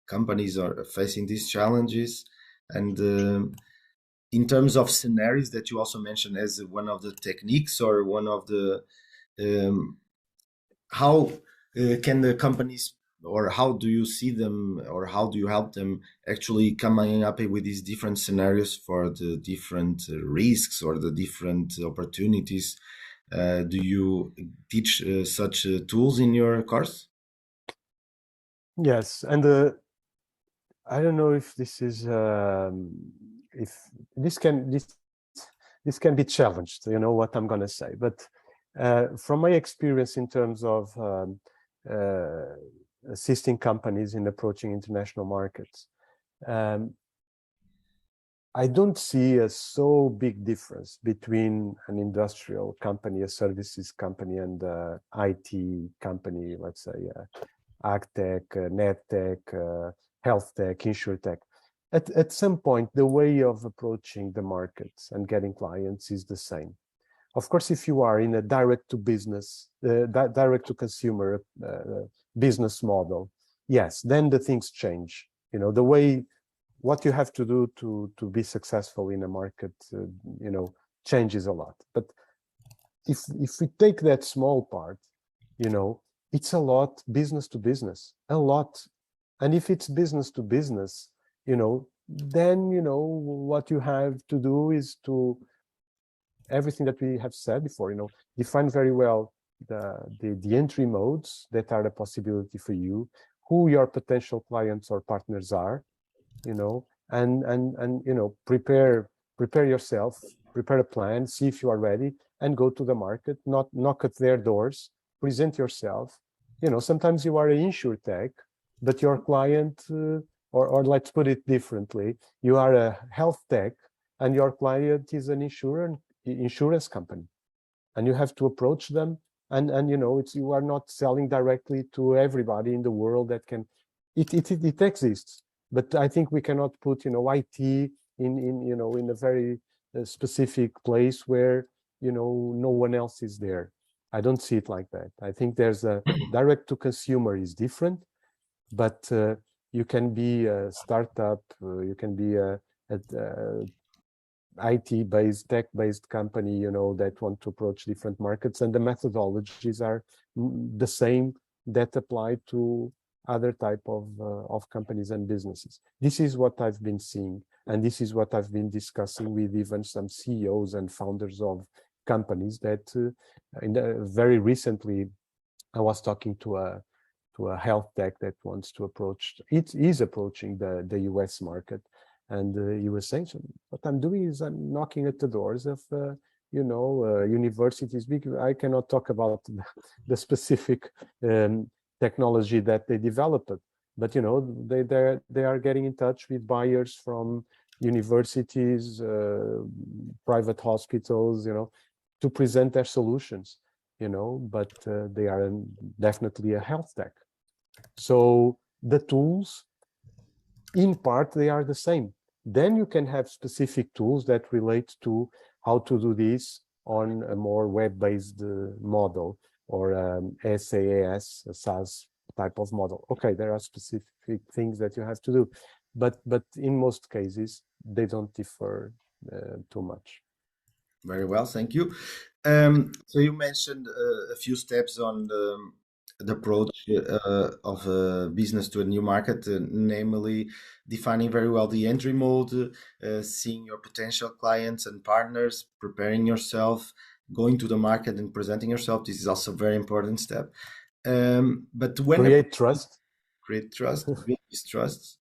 Speaker 3: companies are facing these challenges? And in terms of scenarios that you also mentioned as one of the techniques or one of the how can the companies, or how do you see them, or how do you help them actually coming up with these different scenarios for the different risks or the different opportunities? Do you teach such tools in your course?
Speaker 2: Yes, and I don't know if this is if this can be challenged. What I'm going to say, but from my experience in terms of assisting companies in approaching international markets, I don't see a so big difference between an industrial company, a services company, and a IT company, let's say agtech, nedtech, health tech, insurtech. At some point, the way of approaching the markets and getting clients is the same. Of course, if you are in a direct to business, direct to consumer business model, yes, then the things change. The way, what you have to do to be successful in a market, changes a lot. But if we take that small part, it's a lot business to business, a lot. And if it's business to business, then, what you have to do is to everything that we have said before, define very well the entry modes that are a possibility for you, who your potential clients or partners are, and prepare yourself, prepare a plan, see if you are ready, and go to the market, not knock at their doors, present yourself. Sometimes you are an insurtech, but your client, or let's put it differently, you are a health tech, and your client is an insurance company, and you have to approach them, and you are not selling directly to everybody in the world that can. It exists, but I think we cannot put IT in a very a specific place where, you know, no one else is there. I don't see it like that. I think there's a direct to consumer is different, but you can be a startup, you can be a IT-based, tech-based company, you know, that want to approach different markets, and the methodologies are the same that apply to other type of companies and businesses. This is what I've been seeing, and this is what I've been discussing with even some CEOs and founders of companies that very recently I was talking to a health tech that wants to approach, it is approaching the US market. And he was saying, so what I'm doing is I'm knocking at the doors of, you know, universities. I cannot talk about the specific technology that they developed, but you know, they are getting in touch with buyers from universities, private hospitals, you know, to present their solutions, you know, but they are definitely a health tech. So the tools, in part, they are the same. Then you can have specific tools that relate to how to do this on a more web-based model, or SaaS, a SaaS type of model. Okay, there are specific things that you have to do, but in most cases, they don't differ too much.
Speaker 3: Very well, thank you. So you mentioned a few steps on the approach of a business to a new market, namely defining very well the entry mode, seeing your potential clients and partners, preparing yourself, going to the market and presenting yourself. This is also a very important step. But when
Speaker 2: create trust,
Speaker 3: build this trust,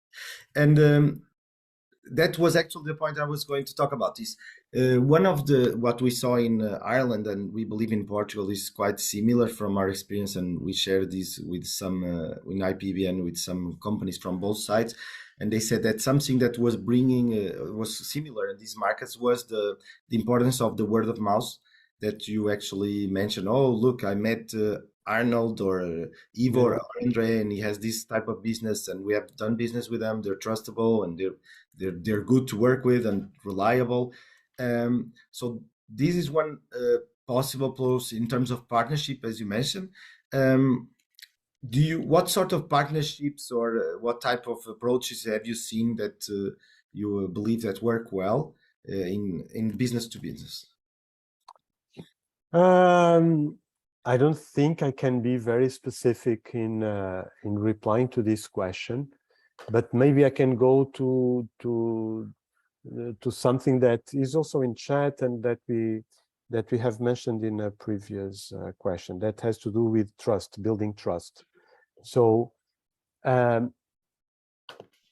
Speaker 3: and that was actually the point I was going to talk about. Is one of what we saw in Ireland, and we believe in Portugal, is quite similar from our experience, and we shared this with some in IPBN with some companies from both sides, and they said that something that was bringing was similar in these markets was the importance of the word of mouth that you actually mentioned. Oh, look, I met Arnold or Ivo or Andre, and he has this type of business, and we have done business with them. They're trustable and they're good to work with and reliable. So this is one possible plus in terms of partnership, as you mentioned. What sort of partnerships or what type of approaches have you seen that you believe that work well in business to business?
Speaker 2: I don't think I can be very specific in replying to this question, but maybe I can go to something that is also in chat and that we have mentioned in a previous question that has to do with trust, building trust. So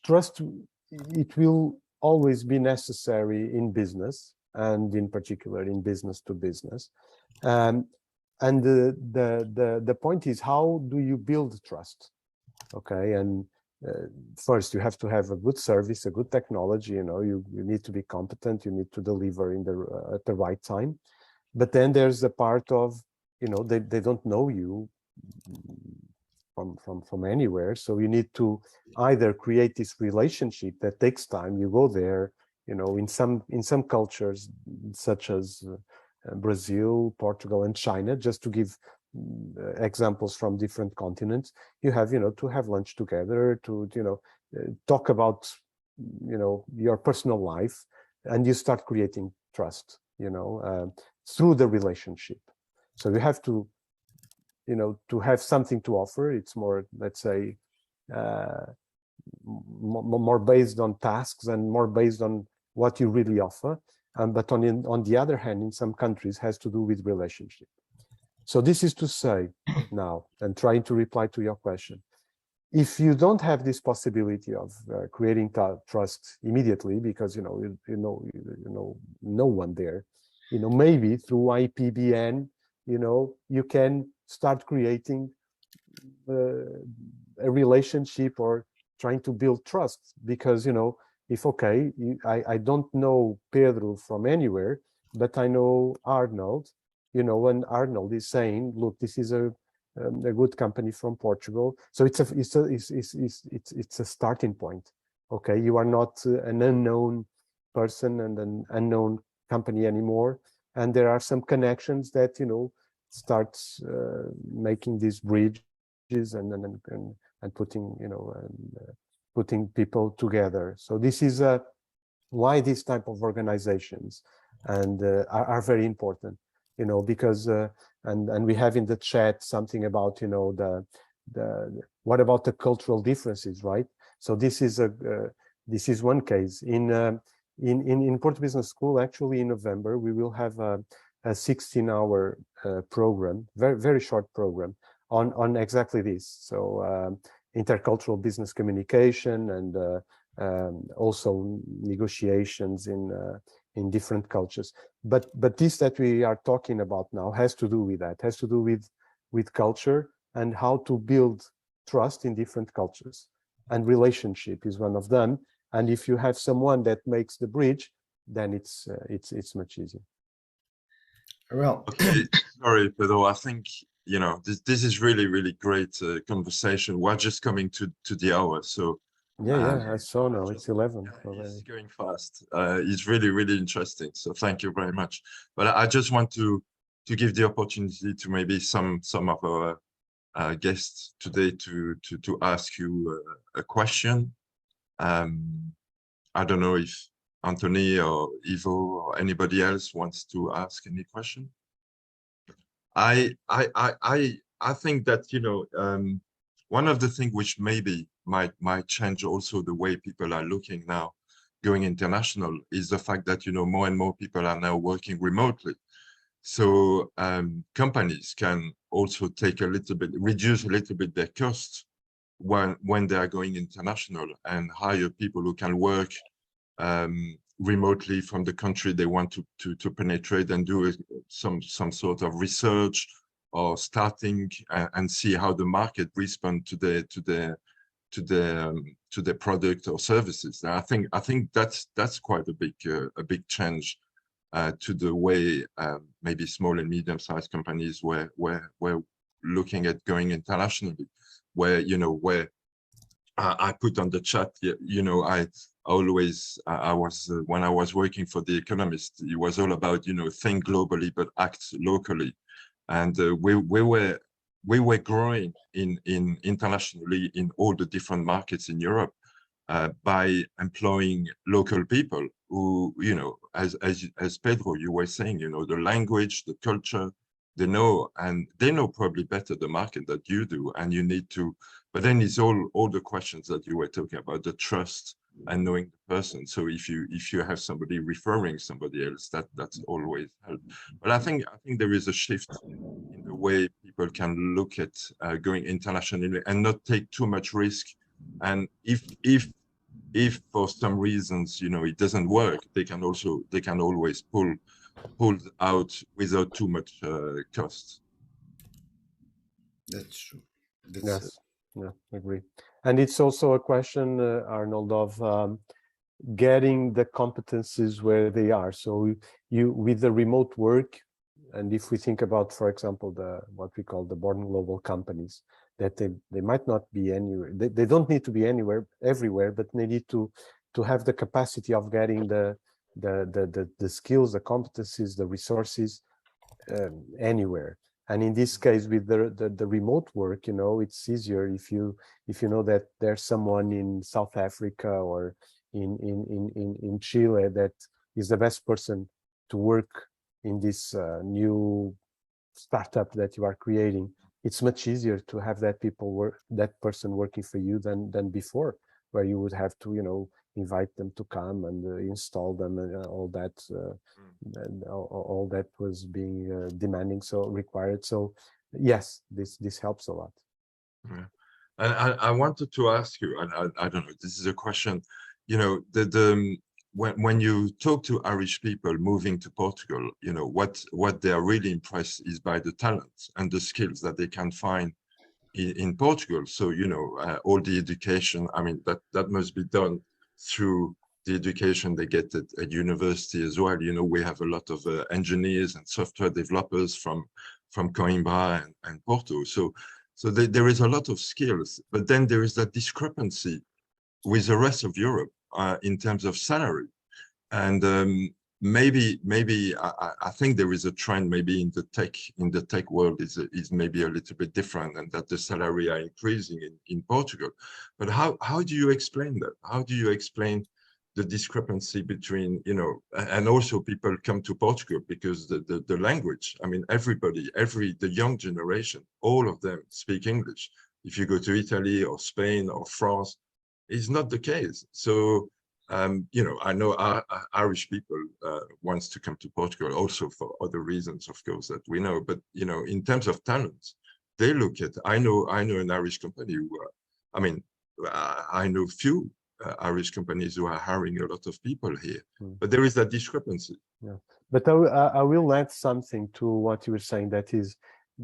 Speaker 2: trust, it will always be necessary in business, and in particular in business to business. And the point is, how do you build trust? Okay, and first you have to have a good service, a good technology. You know, you need to be competent. You need to deliver at the right time. But then there's a part of, you know, they don't know you from anywhere. So you need to either create this relationship that takes time. You go there, you know, in some cultures such as Brazil, Portugal, and China, just to give examples from different continents, you have, you know, to have lunch together, to, you know, talk about, you know, your personal life, and you start creating trust, you know, through the relationship. So you have to, you know, to have something to offer. It's more, let's say, more based on tasks and more based on what you really offer. But on the other hand, in some countries, has to do with relationship. So this is to say now, and trying to reply to your question, if you don't have this possibility of creating trust immediately, because you know no one there, you know, maybe through IPBN, you know, you can start creating a relationship or trying to build trust, because, you know, if, okay, I don't know Pedro from anywhere, but I know Arnold, you know, when Arnold is saying, look, this is a good company from Portugal. So it's a starting point. Okay, you are not an unknown person and an unknown company anymore. And there are some connections that, start making these bridges and putting, putting people together. So this is why these type of organizations and are very important, because and we have in the chat something about, what about the cultural differences, right? So this is one case. In Porto Business School, actually in November, we will have a 16-hour program, very short program on exactly this. So intercultural business communication and also negotiations in different cultures. But this that we are talking about now has to do with that, has to do with culture and how to build trust in different cultures. And relationship is one of them. And if you have someone that makes the bridge, then it's much easier.
Speaker 3: Well,
Speaker 4: okay, sorry, Pedro. I think this is really great conversation. We're just coming to the hour, so
Speaker 2: yeah, I saw now it's 11 already.
Speaker 4: It's going fast. It's really interesting. So thank you very much. But I just want to give the opportunity to maybe some of our guests today to ask you a question. I don't know if Anthony or Ivo or anybody else wants to ask any question. I think that one of the things which maybe might change also the way people are looking now going international is the fact that more and more people are now working remotely. So companies can also reduce a little bit their costs when they are going international and hire people who can work remotely from the country they want to penetrate and do some sort of research or starting and see how the market responds to the product or services. And I think that's quite a big change to the way maybe small and medium-sized companies were looking at going internationally. Where I put on the chat, I was when I was working for The Economist, it was all about think globally but act locally, and we were growing in internationally in all the different markets in Europe by employing local people who as Pedro you were saying, the language, the culture, they know probably better the market that you do, and you need to. But then it's all the questions that you were talking about, the trust and knowing the person. So if you have somebody referring somebody else, that's always help. But I think there is a shift in the way people can look at going internationally and not take too much risk. And if for some reasons it doesn't work, they can always pull out without too much cost.
Speaker 3: That's true.
Speaker 2: Yes, yeah, I agree. And it's also a question, Arnold, of getting the competencies where they are. So you with the remote work, and if we think about, for example, what we call the born global companies, that they might not be anywhere. They don't need to be everywhere, but they need to have the capacity of getting the skills, the competencies, the resources anywhere. And in this case, with the remote work, it's easier if you know that there's someone in South Africa or in Chile that is the best person to work in this new startup that you are creating. It's much easier to have that person working for you than before, where you would have to invite them to come and install them and all that. All that was being demanding, so required. So yes, this helps a lot.
Speaker 4: Yeah. And I wanted to ask you, and I don't know, this is a question, when you talk to Irish people moving to Portugal, what they are really impressed is by the talent and the skills that they can find in Portugal. So all the education, I mean, that must be done through the education they get at university as well. We have a lot of engineers and software developers from Coimbra and Porto. So there is a lot of skills, but then there is that discrepancy with the rest of Europe in terms of salary. And maybe I think there is a trend maybe in the tech world is maybe a little bit different, and that the salary are increasing in Portugal. But how do you explain that? How do you explain the discrepancy between, you know, and also people come to Portugal because the language, I mean, the young generation, all of them speak English. If you go to Italy or Spain or France, it's not the case. So you know, I know Irish people wants to come to Portugal also for other reasons, of course, that we know. But you know, in terms of talent, they look at. I know an Irish company who, I mean, I know few Irish companies who are hiring a lot of people here. But there is that discrepancy.
Speaker 2: Yeah, but I will add something to what you were saying. That is,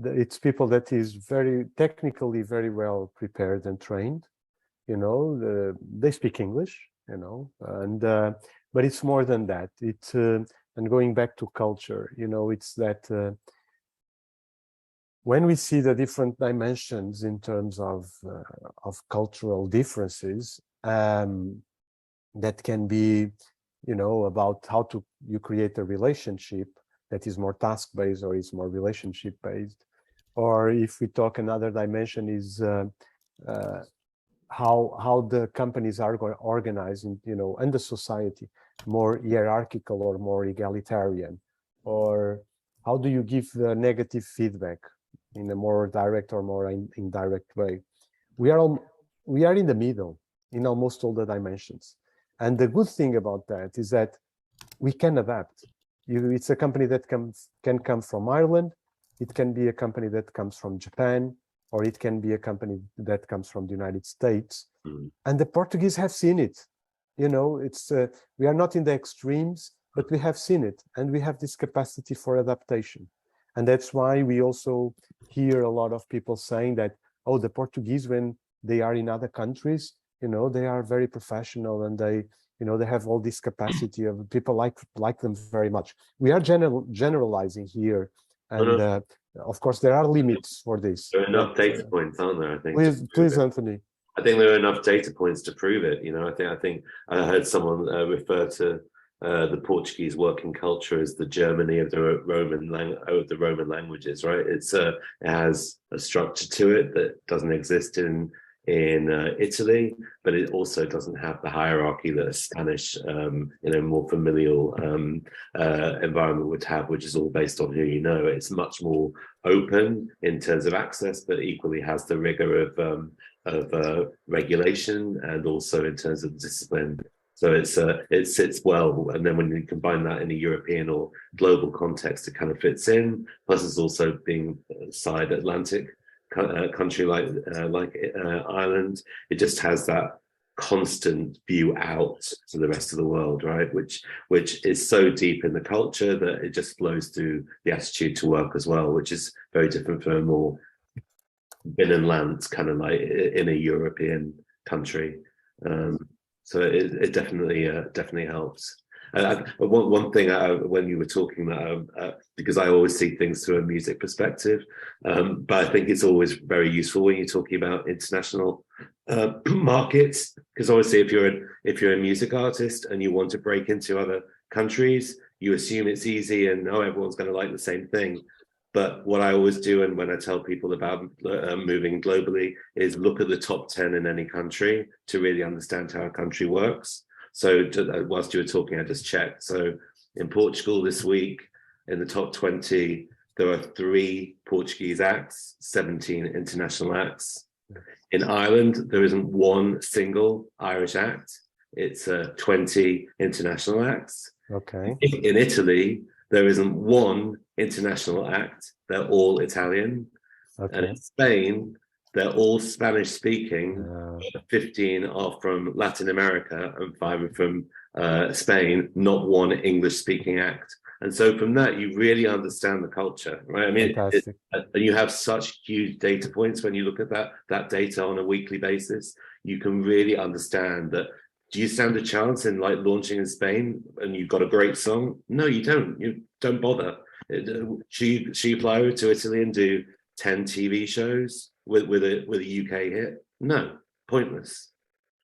Speaker 2: it's people that is very technically very well prepared and trained. You know, they speak English. You know, and but it's more than that. It's and going back to culture, you know, it's that when we see the different dimensions in terms of cultural differences, that can be, you know, about how you create a relationship that is more task-based or is more relationship-based, or if we talk another dimension is how the companies are organized, you know, and the society more hierarchical or more egalitarian, or how do you give the negative feedback in a more direct or more indirect way? We are in the middle in almost all the dimensions, and the good thing about that is that we can adapt. It's a company that can come from Ireland, it can be a company that comes from Japan, or it can be a company that comes from the United States. And the Portuguese have seen it. You know, it's we are not in the extremes, but we have seen it, and we have this capacity for adaptation. And that's why we also hear a lot of people saying that, oh, the Portuguese, when they are in other countries, you know, they are very professional, and they, you know, they have all this capacity of people like them very much. We are generalizing here, and of course, there are limits for this.
Speaker 5: There are enough data points, aren't there? I think.
Speaker 2: Please, Anthony.
Speaker 5: I think there are enough data points to prove it. You know, I think I heard someone refer to the Portuguese working culture as the Germany of the Roman languages, right? it has a structure to it that doesn't exist in Italy, but it also doesn't have the hierarchy that a Spanish, more familial environment would have, which is all based on who you know. It's much more open in terms of access, but equally has the rigor of regulation, and also in terms of discipline. So it sits well, and then when you combine that in a European or global context, it kind of fits in. Plus, it's also being side Atlantic country like Ireland. It just has that constant view out to the rest of the world, right? Which is so deep in the culture that it just flows through the attitude to work as well, which is very different from a more binnenland kind of like in a European country. So it definitely helps. One thing when you were talking that because I always see things through a music perspective, but I think it's always very useful when you're talking about international markets, because obviously if you're a music artist and you want to break into other countries, you assume it's easy and everyone's going to like the same thing. But what I always do, and when I tell people about moving globally, is look at the top 10 in any country to really understand how a country works. So whilst you were talking, I just checked. So in Portugal this week, in the top 20, there are 3 Portuguese acts, 17 international acts. In Ireland, there isn't one single Irish act. It's 20 international acts.
Speaker 2: Okay.
Speaker 5: In Italy, there isn't one international act. They're all Italian. Okay. And in Spain, they're all Spanish speaking. 15 are from Latin America and 5 are from Spain, not one English speaking act. And so from that, you really understand the culture, right? I mean, and you have such huge data points when you look at that data on a weekly basis. You can really understand that. Do you stand a chance in like launching in Spain and you've got a great song? No, you don't. You don't bother. Should you fly over to Italy and do 10 TV shows with a UK hit? No, pointless.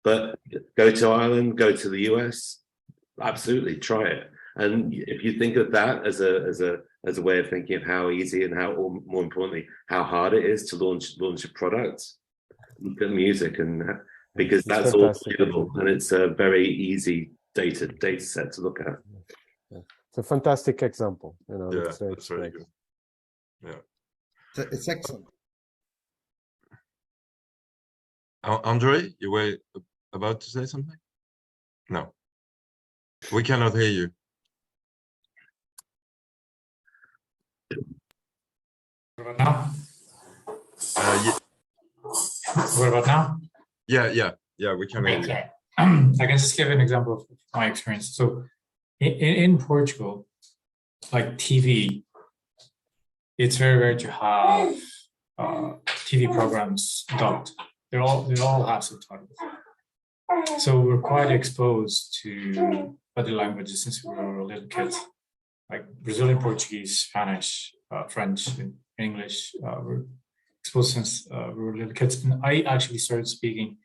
Speaker 5: But go to Ireland, go to the US, absolutely try it. And if you think of that as a way of thinking of how easy and how, or more importantly, how hard it is to launch a product, look at music, and because
Speaker 2: It's
Speaker 5: that's all
Speaker 2: fantastic.
Speaker 5: available and it's a very easy data set to look at.
Speaker 2: Yeah. It's a fantastic example. You know,
Speaker 4: Yeah,
Speaker 2: it's
Speaker 4: that's very
Speaker 2: great.
Speaker 4: good. Yeah.
Speaker 3: It's excellent.
Speaker 4: Andre, you were about to say something? No, we cannot hear you.
Speaker 6: What about now?
Speaker 4: Yeah,
Speaker 6: What about now?
Speaker 4: yeah, we can hear you.
Speaker 6: Okay. I can just give an example of my experience. So in Portugal, like TV, it's very rare to have TV programs dubbed. They all have subtitles. So we're quite exposed to other languages since we were little kids, like Brazilian Portuguese, Spanish, French, and English. We're exposed since we were little kids. And I actually started speaking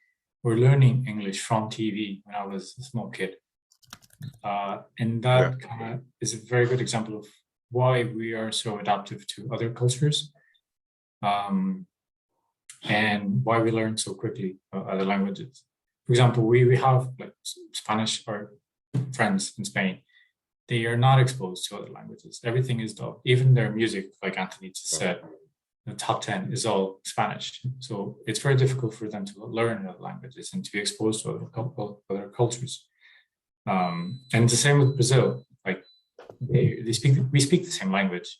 Speaker 6: or learning English from TV when I was a small kid. And that kind of is a very good example of why we are so adaptive to other cultures, and why we learn so quickly other languages. For example, we have like Spanish or friends in Spain. They are not exposed to other languages. Everything is dubbed. Even their music, like Anthony just said, the top 10 is all Spanish. So it's very difficult for them to learn other languages and to be exposed to other cultures. And the same with Brazil. Like we speak the same language,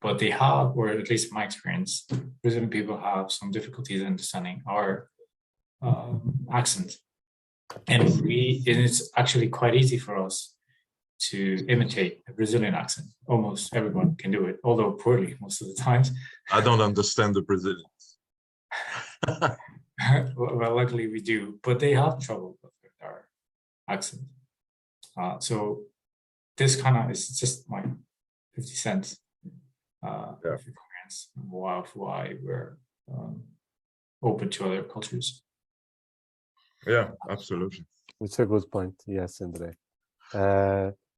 Speaker 6: but they have, or at least in my experience, Brazilian people have some difficulties in understanding our accent. And it's actually quite easy for us to imitate a Brazilian accent. Almost everyone can do it, although poorly most of the times.
Speaker 4: I don't understand the Brazilians.
Speaker 6: Well, luckily we do, but they have trouble with our accent. So this kind of is just my 50 cents of experience of why we're open to other cultures.
Speaker 4: Yeah, absolutely.
Speaker 2: It's a good point. Yes, Andre.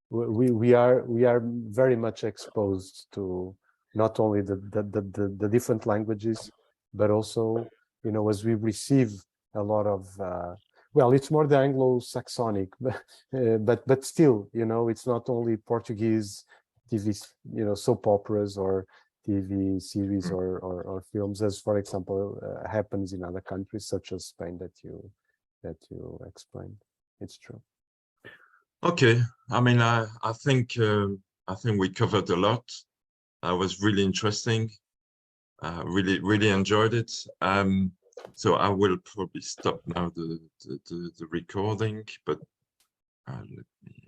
Speaker 2: We are very much exposed to not only the different languages, but also, you know, as we receive a lot of well, it's more the Anglo-Saxonic, but still, you know, it's not only Portuguese TV, you know, soap operas or TV series or films, as for example happens in other countries such as Spain that you explained. It's true.
Speaker 4: Okay, I mean, I think we covered a lot. It was really interesting. Really enjoyed it. So I will probably stop now the recording, but let me